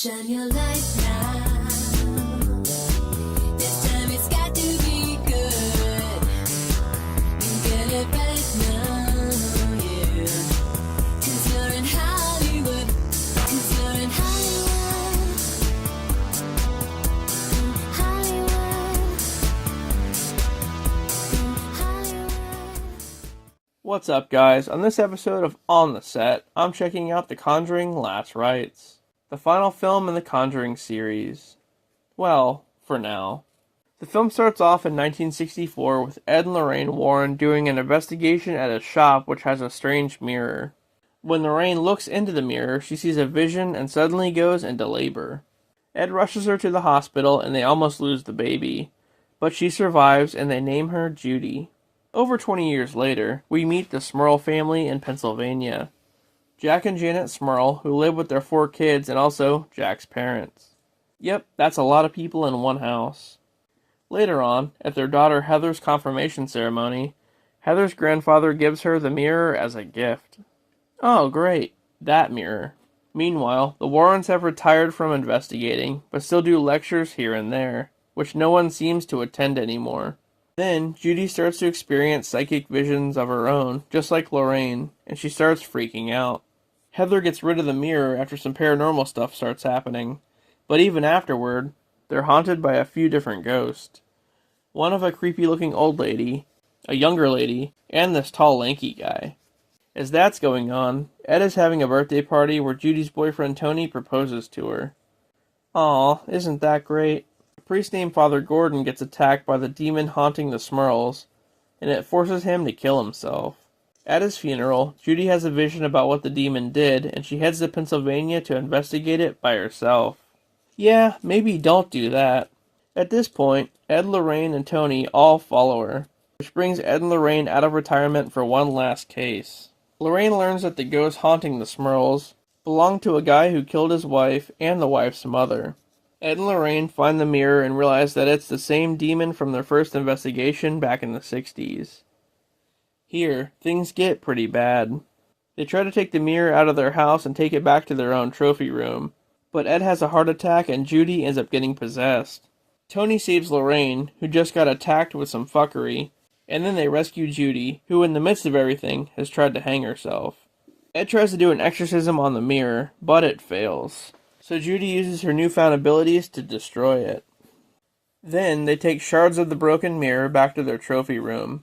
Shine your light now. This time it's got to be good. You get it right now, yeah. 'Cause you're in Hollywood. 'Cause you're in Hollywood. Hollywood. What's up, guys? On this episode of On the Set, I'm checking out The Conjuring Last Rites, the final film in the Conjuring series. Well, for now. The film starts off in 1964 with Ed and Lorraine Warren doing an investigation at a shop which has a strange mirror. When Lorraine looks into the mirror, she sees a vision and suddenly goes into labor. Ed rushes her to the hospital and they almost lose the baby, but she survives and they name her Judy. Over 20 years later, we meet the Smurl family in Pennsylvania. Jack and Janet Smurl, who live with their 4 kids and also Jack's parents. Yep, that's a lot of people in one house. Later on, at their daughter Heather's confirmation ceremony, Heather's grandfather gives her the mirror as a gift. Oh, great, that mirror. Meanwhile, the Warrens have retired from investigating, but still do lectures here and there, which no one seems to attend anymore. Then, Judy starts to experience psychic visions of her own, just like Lorraine, and she starts freaking out. Heather gets rid of the mirror after some paranormal stuff starts happening, but even afterward, they're haunted by a few different ghosts. One of a creepy-looking old lady, a younger lady, and this tall, lanky guy. As that's going on, Ed is having a birthday party where Judy's boyfriend Tony proposes to her. Aw, isn't that great? A priest named Father Gordon gets attacked by the demon haunting the Smurls, and it forces him to kill himself. At his funeral, Judy has a vision about what the demon did, and she heads to Pennsylvania to investigate it by herself. Yeah, maybe don't do that. At this point, Ed, Lorraine, and Tony all follow her, which brings Ed and Lorraine out of retirement for one last case. Lorraine learns that the ghost haunting the Smurls belonged to a guy who killed his wife and the wife's mother. Ed and Lorraine find the mirror and realize that it's the same demon from their first investigation back in the 60s. Here, things get pretty bad. They try to take the mirror out of their house and take it back to their own trophy room, but Ed has a heart attack and Judy ends up getting possessed. Tony saves Lorraine, who just got attacked with some fuckery, and then they rescue Judy, who in the midst of everything has tried to hang herself. Ed tries to do an exorcism on the mirror, but it fails, so Judy uses her newfound abilities to destroy it. Then they take shards of the broken mirror back to their trophy room.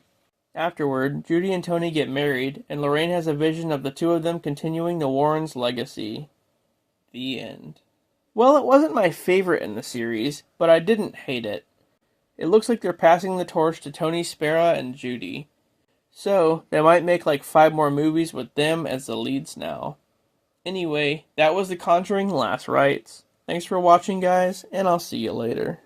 Afterward, Judy and Tony get married, and Lorraine has a vision of the two of them continuing the Warrens' legacy. The end. Well, it wasn't my favorite in the series, but I didn't hate it. It looks like they're passing the torch to Tony Spera and Judy. So, they might make like 5 more movies with them as the leads now. Anyway, that was The Conjuring Last Rites. Thanks for watching, guys, and I'll see you later.